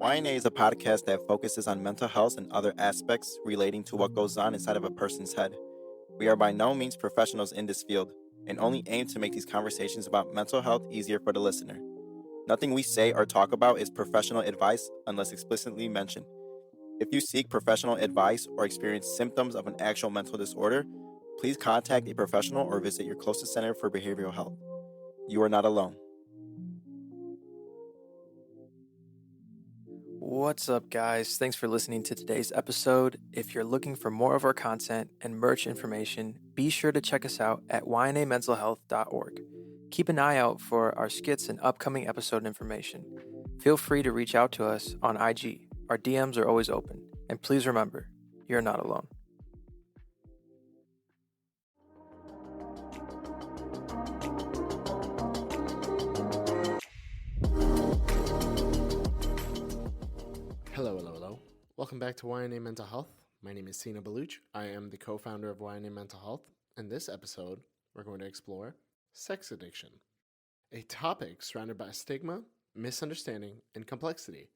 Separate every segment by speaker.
Speaker 1: YNA is a podcast that focuses on mental health and other aspects relating to what goes on inside of a person's head. We are by no means professionals in this field and only aim to make these conversations about mental health easier for the listener. Nothing we say or talk about is professional advice unless explicitly mentioned. If you seek professional advice or experience symptoms of an actual mental disorder, please contact a professional or visit your closest center for behavioral health. You are not alone.
Speaker 2: What's up, guys? Thanks for listening to today's episode. If you're looking for more of our content and merch information, be sure to check us out at ynamentalhealth.org. Keep an eye out for our skits and upcoming episode information. Feel free to reach out to us on IG. Our DMs are always open. And please remember, you're not alone.
Speaker 3: Hello. Welcome back to YNA Mental Health. My name is Sina Balouch. I am the co-founder of YNA Mental Health. In this episode, we're going to explore sex addiction, a topic surrounded by stigma, misunderstanding, and complexity,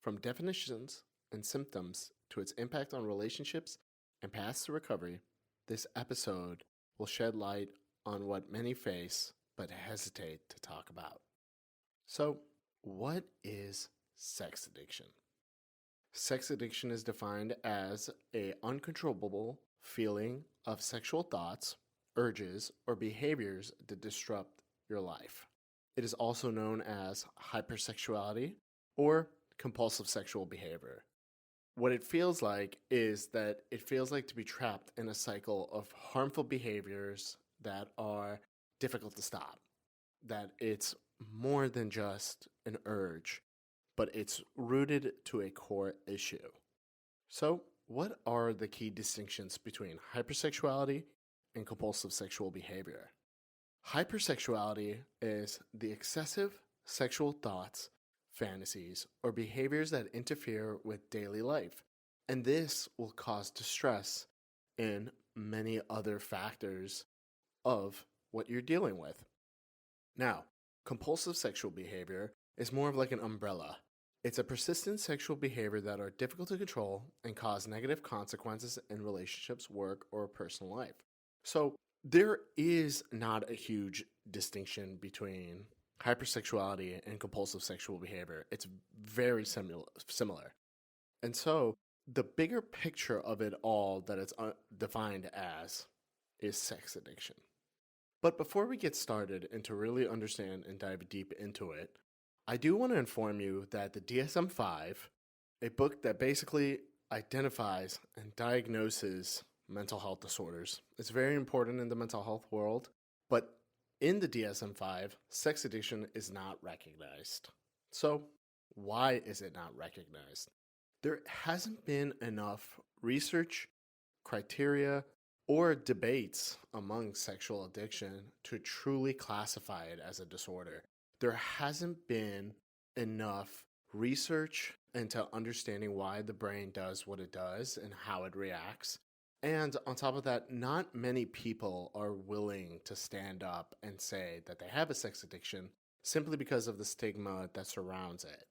Speaker 3: from definitions and symptoms to its impact on relationships and paths to recovery. This episode will shed light on what many face but hesitate to talk about. So, what is sex addiction? Sex addiction is defined as an uncontrollable feeling of sexual thoughts, urges, or behaviors that disrupt your life. It is also known as hypersexuality or compulsive sexual behavior. What it feels like is that it feels like to be trapped in a cycle of harmful behaviors that are difficult to stop, that it's more than just an urge, but it's rooted to a core issue. So, what are the key distinctions between hypersexuality and compulsive sexual behavior? Hypersexuality is the excessive sexual thoughts, fantasies, or behaviors that interfere with daily life, and this will cause distress in many other factors of what you're dealing with. Now, compulsive sexual behavior is more of like an umbrella. It's a persistent sexual behavior that are difficult to control and cause negative consequences in relationships, work, or personal life. So there is not a huge distinction between hypersexuality and compulsive sexual behavior. It's very similar. And so the bigger picture of it all that it's defined as is sex addiction. But before we get started and to really understand and dive deep into it, I do want to inform you that the DSM-5, a book that basically identifies and diagnoses mental health disorders, it's very important in the mental health world, but in the DSM-5, sex addiction is not recognized. So why is it not recognized? There hasn't been enough research, criteria, or debates among sexual addiction to truly classify it as a disorder. There hasn't been enough research into understanding why the brain does what it does and how it reacts. And on top of that, not many people are willing to stand up and say that they have a sex addiction simply because of the stigma that surrounds it.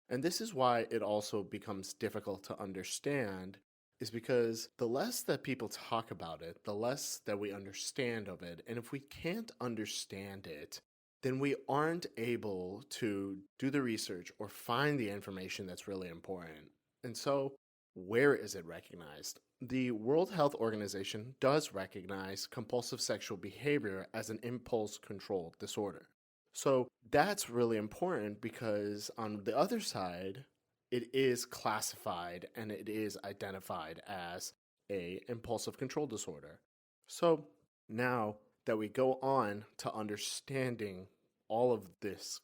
Speaker 3: And this is why it also becomes difficult to understand, is because the less that people talk about it, the less that we understand of it. And if we can't understand it, then we aren't able to do the research or find the information that's really important. And so, where is it recognized? The World Health Organization does recognize compulsive sexual behavior as an impulse-controlled disorder. So that's really important because on the other side, it is classified and it is identified as an impulsive control disorder. So now that we go on to understanding all of this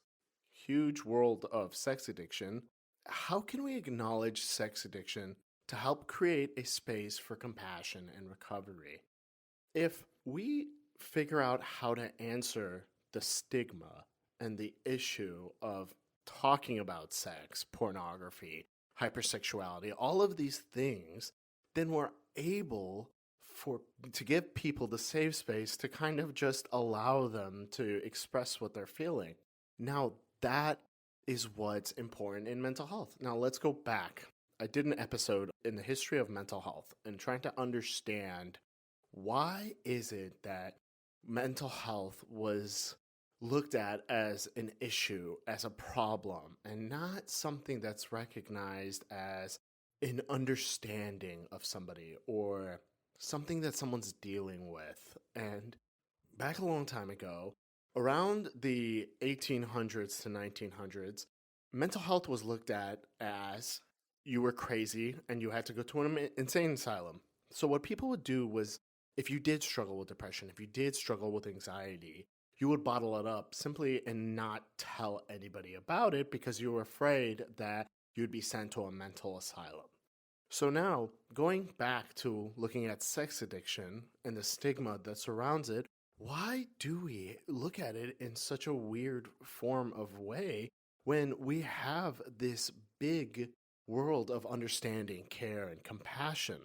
Speaker 3: huge world of sex addiction, how can we acknowledge sex addiction to help create a space for compassion and recovery? If we figure out how to answer the stigma and the issue of talking about sex, pornography, hypersexuality, all of these things, then we're able to give people the safe space to kind of just allow them to express what they're feeling. Now, that is what's important in mental health. Now, let's go back. I did an episode in the history of mental health and trying to understand why is it that mental health was looked at as an issue, as a problem, and not something that's recognized as an understanding of somebody or something that someone's dealing with. And back a long time ago, around the 1800s to 1900s, mental health was looked at as you were crazy and you had to go to an insane asylum. So, what people would do was, if you did struggle with depression, if you did struggle with anxiety, you would bottle it up simply and not tell anybody about it because you were afraid that you'd be sent to a mental asylum. So now, going back to looking at sex addiction and the stigma that surrounds it, why do we look at it in such a weird form of way when we have this big world of understanding, care, and compassion?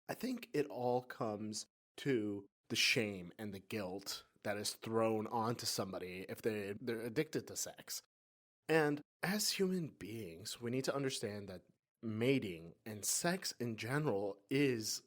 Speaker 3: I think it all comes to the shame and the guilt that is thrown onto somebody if they're addicted to sex. And as human beings, we need to understand that mating and sex in general is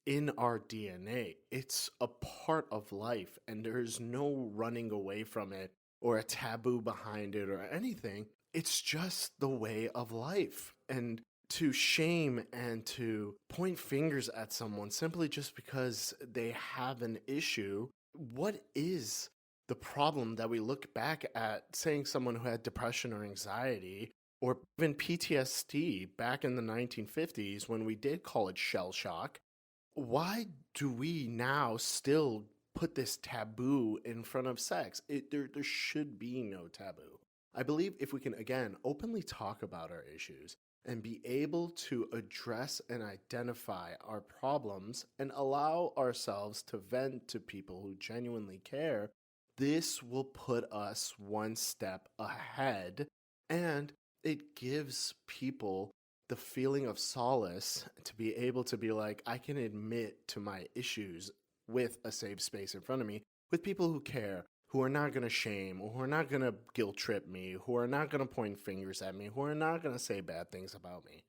Speaker 3: in our DNA. It's a part of life, and there's no running away from it or a taboo behind it or anything. It's just the way of life. And to shame and to point fingers at someone simply just because they have an issue, what is the problem that we look back at saying someone who had depression or anxiety or even PTSD back in the 1950s when we did call it shell shock? Why do we now still put this taboo in front of sex? There should be no taboo. I believe if we can, again, openly talk about our issues and be able to address and identify our problems and allow ourselves to vent to people who genuinely care, this will put us one step ahead, and it gives people the feeling of solace to be able to be like, I can admit to my issues with a safe space in front of me, with people who care, who are not going to shame, who are not going to guilt trip me, who are not going to point fingers at me, who are not going to say bad things about me.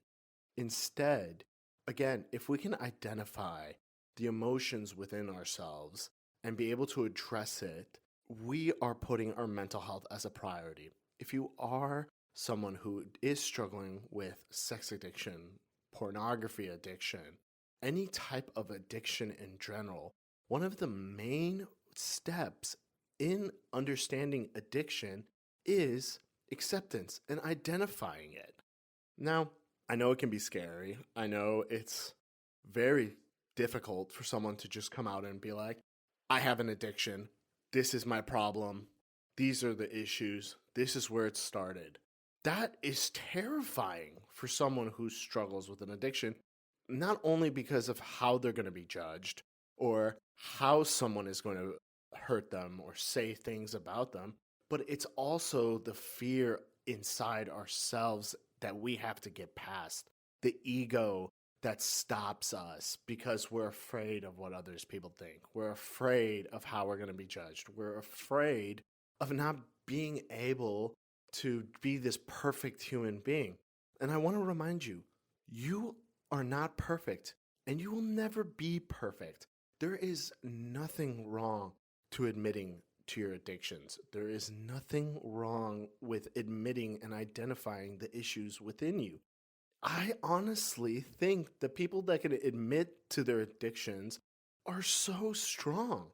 Speaker 3: Instead, again, if we can identify the emotions within ourselves and be able to address it, we are putting our mental health as a priority. If you are someone who is struggling with sex addiction, pornography addiction, any type of addiction in general, one of the main steps in understanding addiction is acceptance and identifying it. Now, I know it can be scary. I know it's very difficult for someone to just come out and be like, I have an addiction. This is my problem. These are the issues. This is where it started. That is terrifying for someone who struggles with an addiction, not only because of how they're going to be judged or how someone is going to hurt them or say things about them, but it's also the fear inside ourselves that we have to get past, the ego that stops us because we're afraid of what others people think. We're afraid of how we're going to be judged. We're afraid of not being able to be this perfect human being. And I want to remind you, you are not perfect and you will never be perfect. There is nothing wrong to admitting to your addictions. There is nothing wrong with admitting and identifying the issues within you. I honestly think the people that can admit to their addictions are so strong,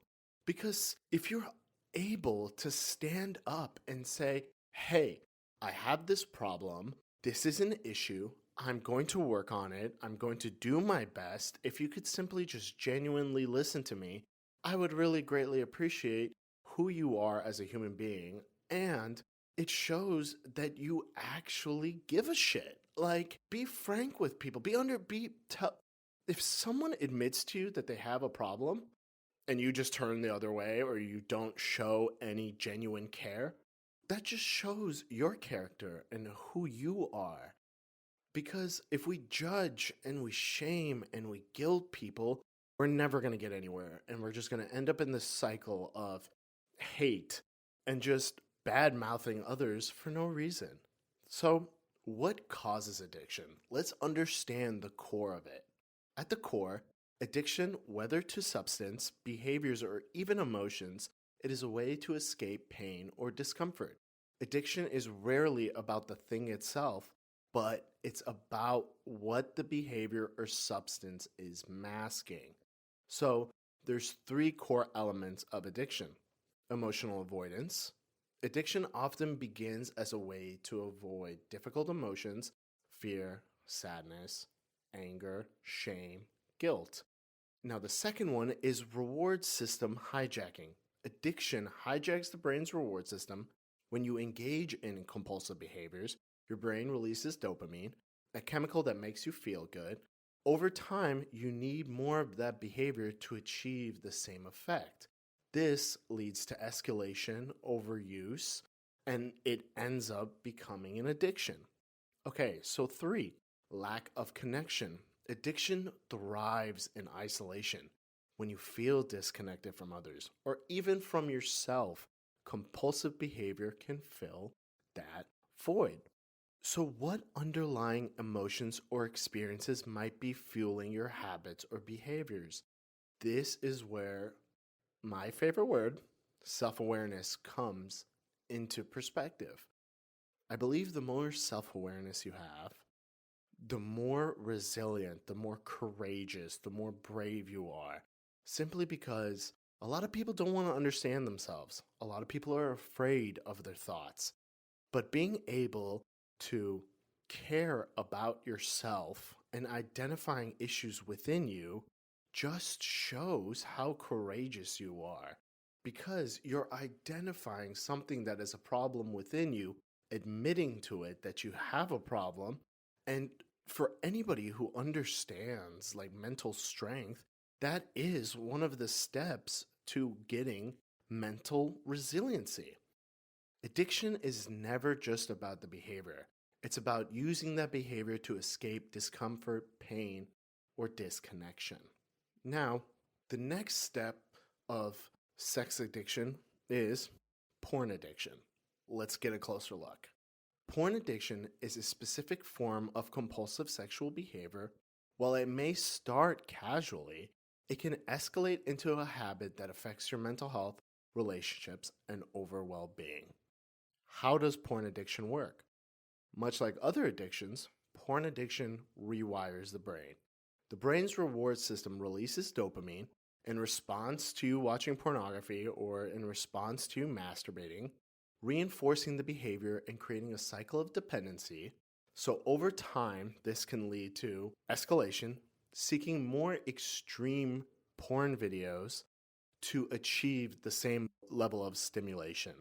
Speaker 3: because if you're able to stand up and say, hey, I have this problem, this is an issue, I'm going to work on it, I'm going to do my best. If you could simply just genuinely listen to me, I would really greatly appreciate who you are as a human being, and it shows that you actually give a shit. Like, be frank with people. If someone admits to you that they have a problem and you just turn the other way or you don't show any genuine care, that just shows your character and who you are. Because if we judge and we shame and we guilt people, we're never going to get anywhere. And we're just going to end up in this cycle of hate and just bad mouthing others for no reason. So, what causes addiction? Let's understand the core of it. At the core, addiction, whether to substance, behaviors, or even emotions, it is a way to escape pain or discomfort. Addiction is rarely about the thing itself, but it's about what the behavior or substance is masking. So, there's three core elements of addiction: emotional avoidance. Addiction often begins as a way to avoid difficult emotions: fear, sadness, anger, shame, guilt. Now, the second one is reward system hijacking. Addiction hijacks the brain's reward system. When you engage in compulsive behaviors, your brain releases dopamine, a chemical that makes you feel good. Over time, you need more of that behavior to achieve the same effect. This leads to escalation, overuse, and it ends up becoming an addiction. Okay, so 3, lack of connection. Addiction thrives in isolation. When you feel disconnected from others or even from yourself, compulsive behavior can fill that void. So, what underlying emotions or experiences might be fueling your habits or behaviors? This is where my favorite word, self awareness, comes into perspective. I believe the more self awareness you have, the more resilient, the more courageous, the more brave you are. Simply because a lot of people don't want to understand themselves. A lot of people are afraid of their thoughts. But being able to care about yourself and identifying issues within you just shows how courageous you are, because you're identifying something that is a problem within you, admitting to it that you have a problem. And for anybody who understands like mental strength, that is one of the steps to getting mental resiliency. Addiction is never just about the behavior. It's about using that behavior to escape discomfort, pain, or disconnection. Now, the next step of sex addiction is porn addiction. Let's get a closer look. Porn addiction is a specific form of compulsive sexual behavior. While it may start casually, it can escalate into a habit that affects your mental health, relationships, and overall well-being. How does porn addiction work? Much like other addictions, porn addiction rewires the brain. The brain's reward system releases dopamine in response to you watching pornography or in response to you masturbating, reinforcing the behavior and creating a cycle of dependency. So over time, this can lead to escalation, seeking more extreme porn videos to achieve the same level of stimulation.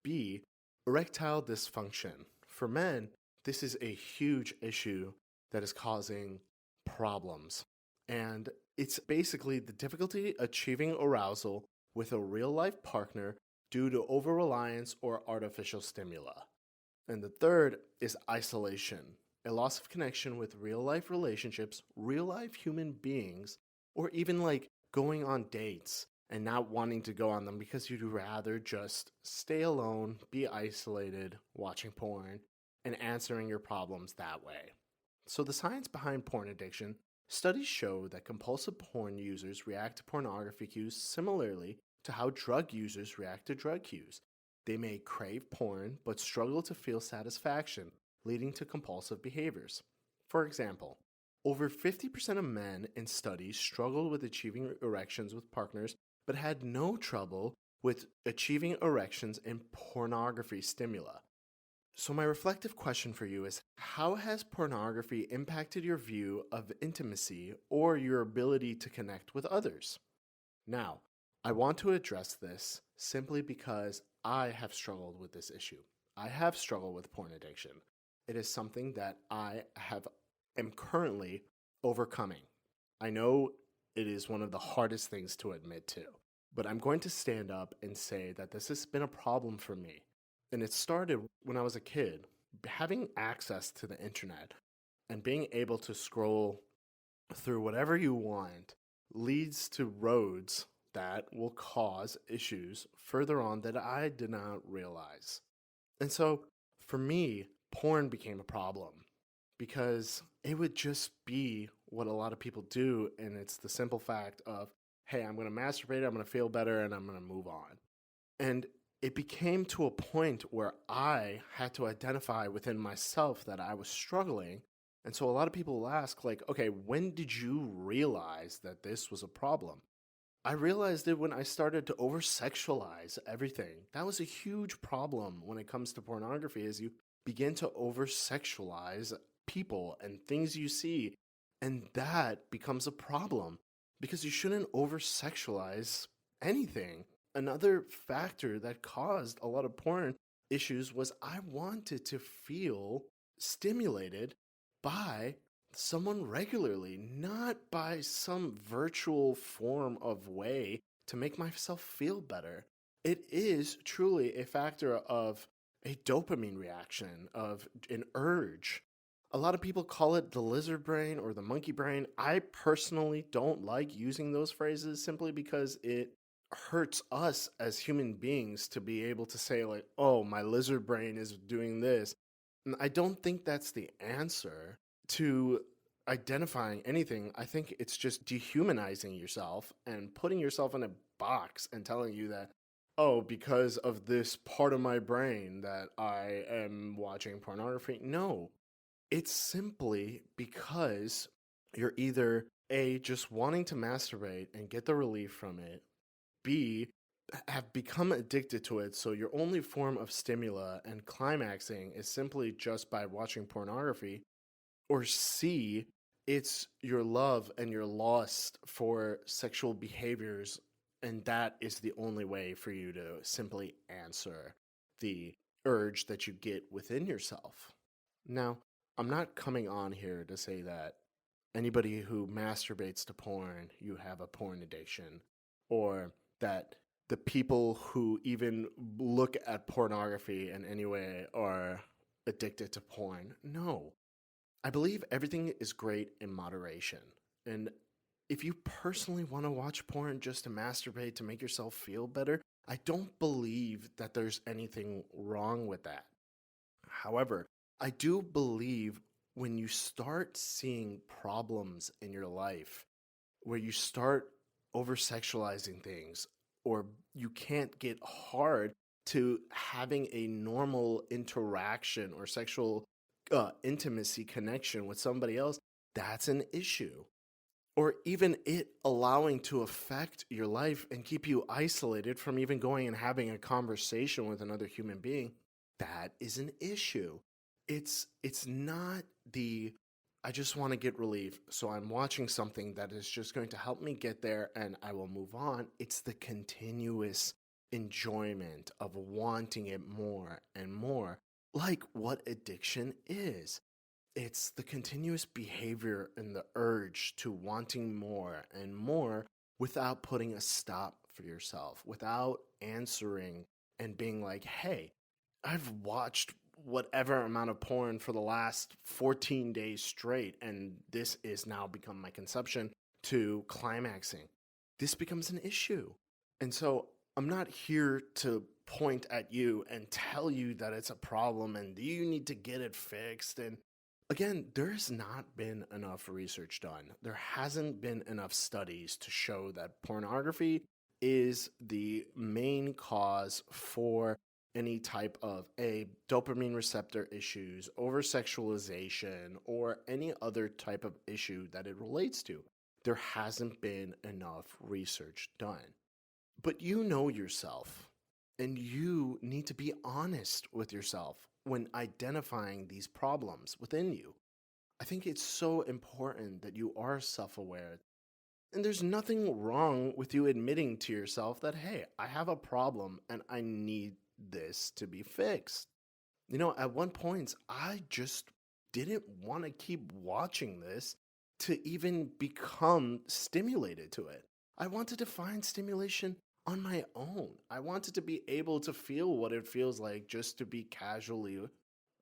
Speaker 3: B, erectile dysfunction. For men, this is a huge issue that is causing problems. And it's basically the difficulty achieving arousal with a real-life partner due to over-reliance or artificial stimuli. And the third is isolation, a loss of connection with real-life relationships, real-life human beings, or even like going on dates and not wanting to go on them because you'd rather just stay alone, be isolated, watching porn, and answering your problems that way. So the science behind porn addiction: studies show that compulsive porn users react to pornography cues similarly to how drug users react to drug cues. They may crave porn but struggle to feel satisfaction, leading to compulsive behaviors. For example, over 50% of men in studies struggled with achieving erections with partners but had no trouble with achieving erections in pornography stimuli. So my reflective question for you is, how has pornography impacted your view of intimacy or your ability to connect with others? Now, I want to address this simply because I have struggled with this issue. I have struggled with porn addiction. It is something that I am currently overcoming. I know it is one of the hardest things to admit to, but I'm going to stand up and say that this has been a problem for me. And it started when I was a kid. Having access to the internet and being able to scroll through whatever you want leads to roads that will cause issues further on that I did not realize. And so for me, porn became a problem because it would just be what a lot of people do. And it's the simple fact of, hey, I'm going to masturbate, I'm going to feel better, and I'm going to move on. And it became to a point where I had to identify within myself that I was struggling. And so a lot of people will ask, like, okay, when did you realize that this was a problem? I realized it when I started to over-sexualize everything. That was a huge problem when it comes to pornography, is you begin to over-sexualize people and things you see, and that becomes a problem because you shouldn't over-sexualize anything. Another factor that caused a lot of porn issues was I wanted to feel stimulated by someone regularly, not by some virtual form of way to make myself feel better. It is truly a factor of a dopamine reaction, of an urge. A lot of people call it the lizard brain or the monkey brain. I personally don't like using those phrases simply because it hurts us as human beings to be able to say, like, oh, my lizard brain is doing this. And I don't think that's the answer to identifying anything. I think it's just dehumanizing yourself and putting yourself in a box and telling you that, oh, because of this part of my brain that I am watching pornography. No, it's simply because you're either A, just wanting to masturbate and get the relief from it, B, have become addicted to it, so your only form of stimula and climaxing is simply just by watching pornography, or C, it's your love and your lust for sexual behaviors, and that is the only way for you to simply answer the urge that you get within yourself. Now, I'm not coming on here to say that anybody who masturbates to porn, you have a porn addiction, or that the people who even look at pornography in any way are addicted to porn. No. I believe everything is great in moderation. And if you personally want to watch porn just to masturbate, to make yourself feel better, I don't believe that there's anything wrong with that. However, I do believe when you start seeing problems in your life, where you start over sexualizing things, or you can't get hard to having a normal interaction or sexual intimacy connection with somebody else, that's an issue. Or even it allowing to affect your life and keep you isolated from even going and having a conversation with another human being, that is an issue. It's not the I just want to get relief, so I'm watching something that is just going to help me get there and I will move on. It's the continuous enjoyment of wanting it more and more, like what addiction is. It's the continuous behavior and the urge to wanting more and more without putting a stop for yourself, without answering and being like, hey, I've watched whatever amount of porn for the last 14 days straight, and this is now become my conception to climaxing. This becomes an issue. And so I'm not here to point at you and tell you that it's a problem and you need to get it fixed. And again, there's not been enough research done. There hasn't been enough studies to show that pornography is the main cause for any type of dopamine receptor issues, over-sexualization, or any other type of issue that it relates to. There hasn't been enough research done. But you know yourself, and you need to be honest with yourself when identifying these problems within you. I think it's so important that you are self-aware. And there's nothing wrong with you admitting to yourself that, hey, I have a problem and I need this to be fixed. You know, at one point, I just didn't want to keep watching this to even become stimulated to it. I wanted to find stimulation on my own. I wanted to be able to feel what it feels like just to be casually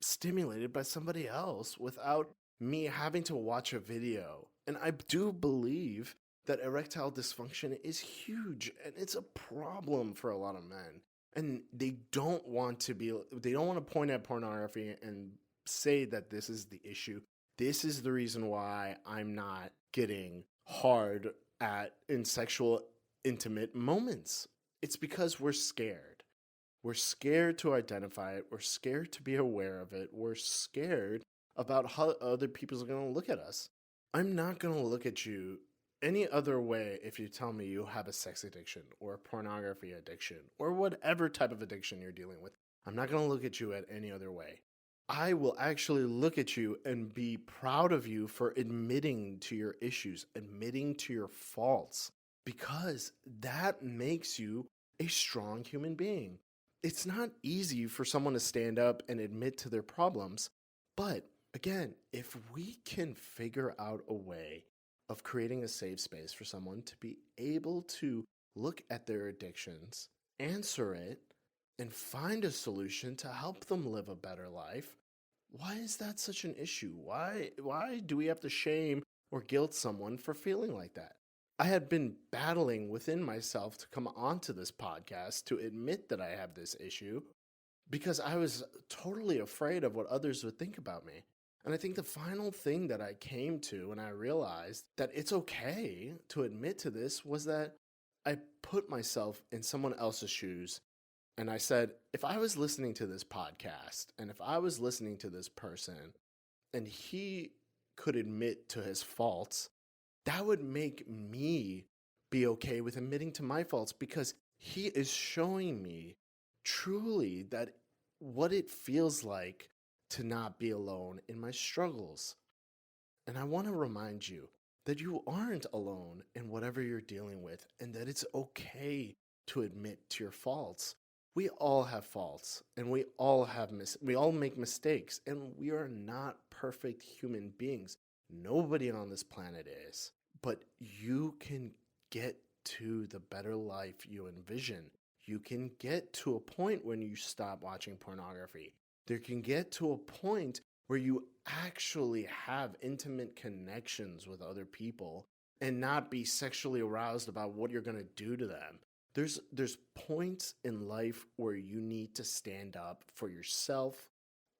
Speaker 3: stimulated by somebody else without me having to watch a video. And I do believe that erectile dysfunction is huge and it's a problem for a lot of men. And they don't want to point at pornography and say that this is the issue. This is the reason why I'm not getting hard in sexual intimate moments. It's because we're scared. We're scared to identify it. We're scared to be aware of it. We're scared about how other people are going to look at us. I'm not going to look at you any other way if you tell me you have a sex addiction or a pornography addiction or whatever type of addiction you're dealing with. I'm not going to look at you at any other way. I will actually look at you and be proud of you for admitting to your issues, admitting to your faults, because that makes you a strong human being. It's not easy for someone to stand up and admit to their problems, but again, if we can figure out a way of creating a safe space for someone to be able to look at their addictions, answer it, and find a solution to help them live a better life, why is that such an issue? Why do we have to shame or guilt someone for feeling like that? I had been battling within myself to come onto this podcast to admit that I have this issue because I was totally afraid of what others would think about me. And I think the final thing that I came to when I realized that it's okay to admit to this was that I put myself in someone else's shoes. And I said, if I was listening to this podcast and if I was listening to this person and he could admit to his faults, that would make me be okay with admitting to my faults because he is showing me truly that what it feels like to not be alone in my struggles. And I want to remind you that you aren't alone in whatever you're dealing with and that it's okay to admit to your faults. We all have faults and we all make mistakes and we are not perfect human beings. Nobody on this planet is. But you can get to the better life you envision. You can get to a point when you stop watching pornography. There can get to a point where you actually have intimate connections with other people and not be sexually aroused about what you're going to do to them. There's points in life where you need to stand up for yourself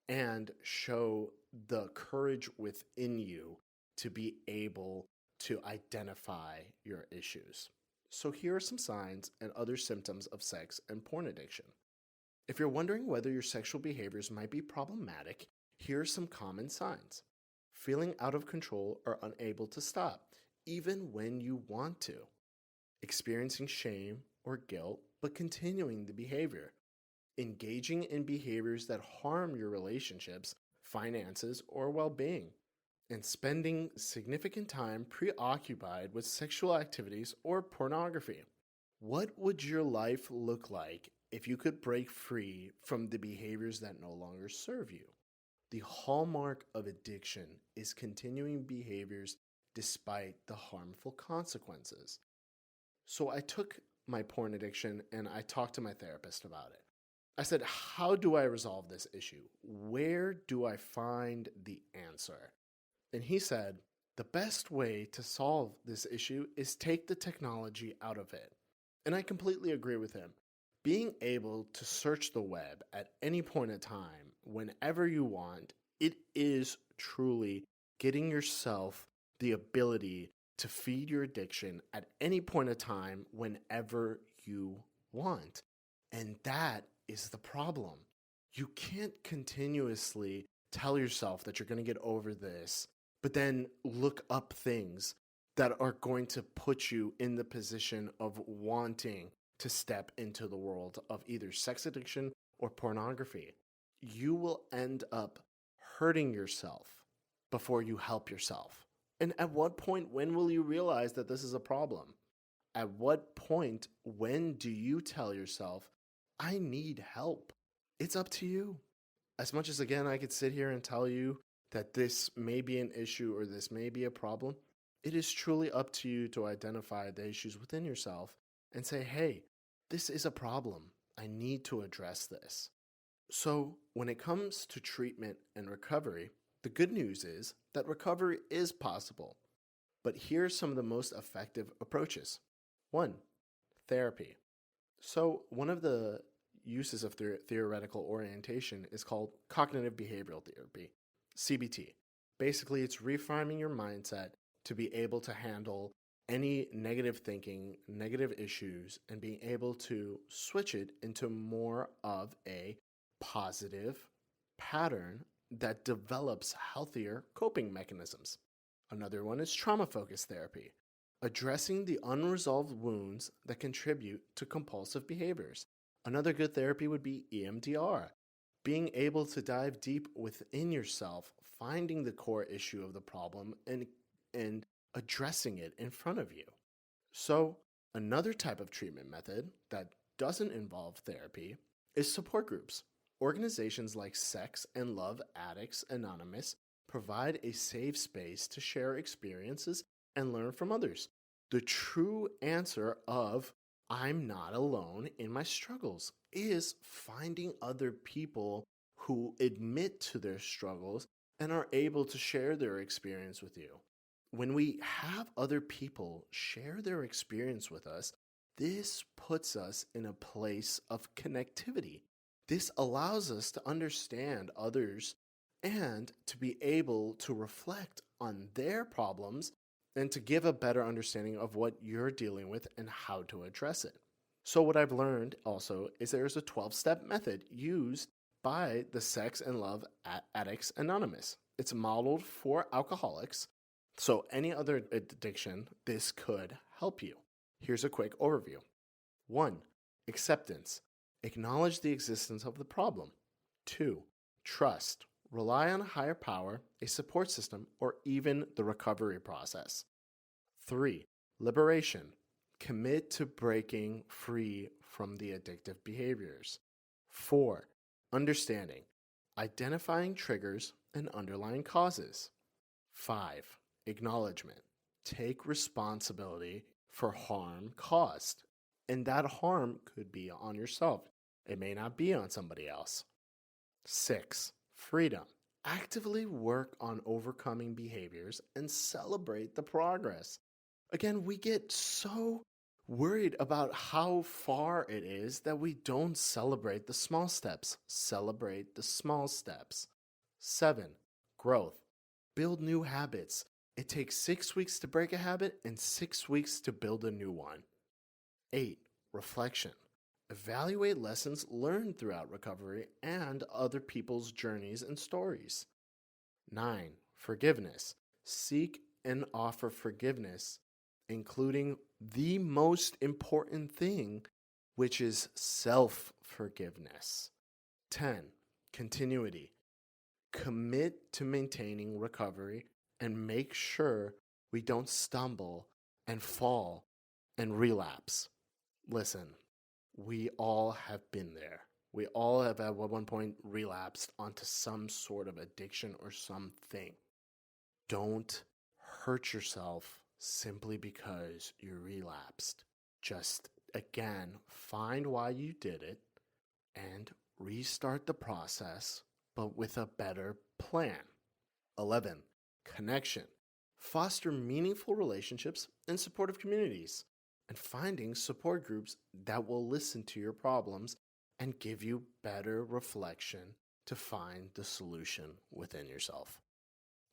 Speaker 3: and show the courage within you to be able to identify your issues. So here are some signs and other symptoms of sex and porn addiction. If you're wondering whether your sexual behaviors might be problematic, here are some common signs. Feeling out of control or unable to stop, even when you want to. Experiencing shame or guilt, but continuing the behavior. Engaging in behaviors that harm your relationships, finances, or well-being. And spending significant time preoccupied with sexual activities or pornography. What would your life look like if you could break free from the behaviors that no longer serve you? The hallmark of addiction is continuing behaviors despite the harmful consequences. So I took my porn addiction and I talked to my therapist about it. I said, how do I resolve this issue? Where do I find the answer? And he said, the best way to solve this issue is take the technology out of it. And I completely agree with him. Being able to search the web at any point in time, whenever you want, it is truly getting yourself the ability to feed your addiction at any point of time, whenever you want. And that is the problem. You can't continuously tell yourself that you're going to get over this, but then look up things that are going to put you in the position of wanting to step into the world of either sex addiction or pornography. You will end up hurting yourself before you help yourself. And at what point, when will you realize that this is a problem? At what point, when do you tell yourself, I need help? It's up to you. As much as, again, I could sit here and tell you that this may be an issue or this may be a problem, it is truly up to you to identify the issues within yourself and say, hey, this is a problem. I need to address this. So when it comes to treatment and recovery, the good news is that recovery is possible. But here are some of the most effective approaches. 1, therapy. So one of the uses of theoretical orientation is called cognitive behavioral therapy. CBT. Basically, it's reframing your mindset to be able to handle any negative thinking, negative issues, and being able to switch it into more of a positive pattern that develops healthier coping mechanisms. Another one is trauma-focused therapy, addressing the unresolved wounds that contribute to compulsive behaviors. Another good therapy would be EMDR, being able to dive deep within yourself, finding the core issue of the problem and addressing it in front of you. So, another type of treatment method that doesn't involve therapy is support groups. Organizations like Sex and Love Addicts Anonymous provide a safe space to share experiences and learn from others. The true answer of I'm not alone in my struggles is finding other people who admit to their struggles and are able to share their experience with you. When we have other people share their experience with us, this puts us in a place of connectivity. This allows us to understand others and to be able to reflect on their problems and to give a better understanding of what you're dealing with and how to address it. So what I've learned also is there's a 12-step method used by the Sex and Love Addicts Anonymous. It's modeled for alcoholics, so any other addiction, this could help you. Here's a quick overview. 1. Acceptance. Acknowledge the existence of the problem. 2. Trust. Rely on a higher power, a support system, or even the recovery process. 3. Liberation. Commit to breaking free from the addictive behaviors. 4. Understanding. Identifying triggers and underlying causes. 5. Acknowledgement. Take responsibility for harm caused. And that harm could be on yourself. It may not be on somebody else. 6. Freedom. Actively work on overcoming behaviors and celebrate the progress. Again, we get so worried about how far it is that we don't celebrate the small steps. Celebrate the small steps. 7. Growth. Build new habits. It takes 6 weeks to break a habit and 6 weeks to build a new one. 8. Reflection. Evaluate lessons learned throughout recovery and other people's journeys and stories. 9. Forgiveness. Seek and offer forgiveness, including the most important thing, which is self-forgiveness. 10. Continuity. Commit to maintaining recovery and make sure we don't stumble and fall and relapse. Listen, we all have been there. We all have at one point relapsed onto some sort of addiction or something. Don't hurt yourself simply because you relapsed. Just, again, find why you did it and restart the process, but with a better plan. 11. Connection. Foster meaningful relationships and supportive communities, and finding support groups that will listen to your problems and give you better reflection to find the solution within yourself.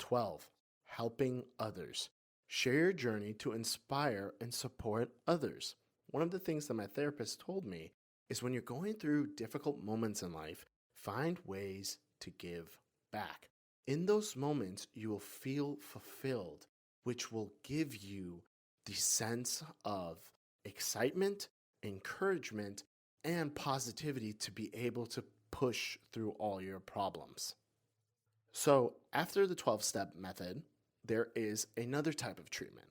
Speaker 3: 12. Helping others. Share your journey to inspire and support others. One of the things that my therapist told me is when you're going through difficult moments in life, find ways to give back. In those moments, you will feel fulfilled, which will give you the sense of excitement, encouragement, and positivity to be able to push through all your problems. So after the 12-step method, there is another type of treatment,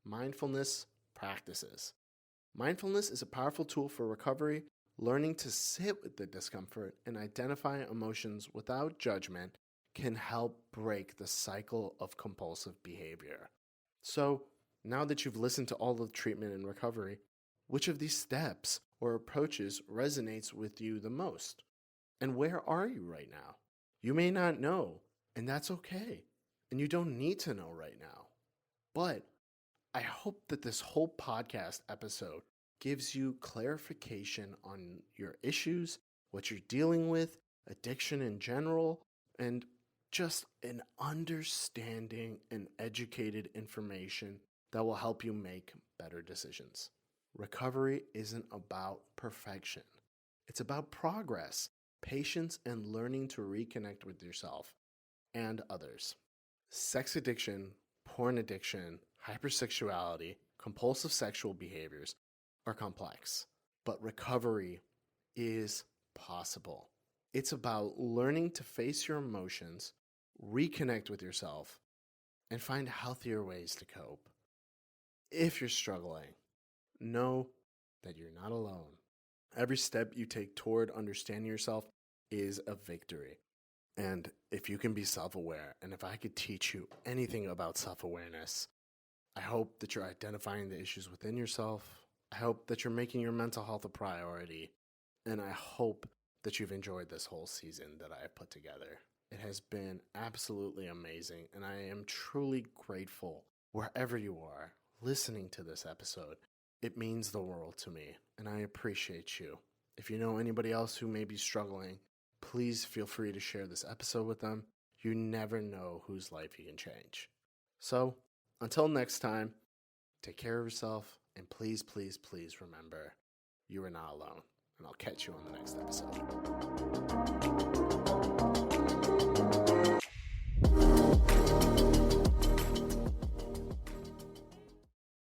Speaker 3: mindfulness practices. Mindfulness is a powerful tool for recovery. Learning to sit with the discomfort and identify emotions without judgment can help break the cycle of compulsive behavior. So now that you've listened to all of the treatment and recovery, which of these steps or approaches resonates with you the most? And where are you right now? You may not know, and that's okay. And you don't need to know right now. But I hope that this whole podcast episode gives you clarification on your issues, what you're dealing with, addiction in general, and just an understanding and educated information that will help you make better decisions. Recovery isn't about perfection. It's about progress, patience, and learning to reconnect with yourself and others. Sex addiction, porn addiction, hypersexuality, compulsive sexual behaviors are complex, but recovery is possible. It's about learning to face your emotions, reconnect with yourself, and find healthier ways to cope. If you're struggling, know that you're not alone. Every step you take toward understanding yourself is a victory. And if you can be self-aware, and if I could teach you anything about self-awareness, I hope that you're identifying the issues within yourself. I hope that you're making your mental health a priority. And I hope that you've enjoyed this whole season that I have put together. It has been absolutely amazing, and I am truly grateful wherever you are listening to this episode. It means the world to me, and I appreciate you. If you know anybody else who may be struggling, please feel free to share this episode with them. You never know whose life you can change. So, until next time, take care of yourself, and please, please, please remember, you are not alone. And I'll catch you on the next episode.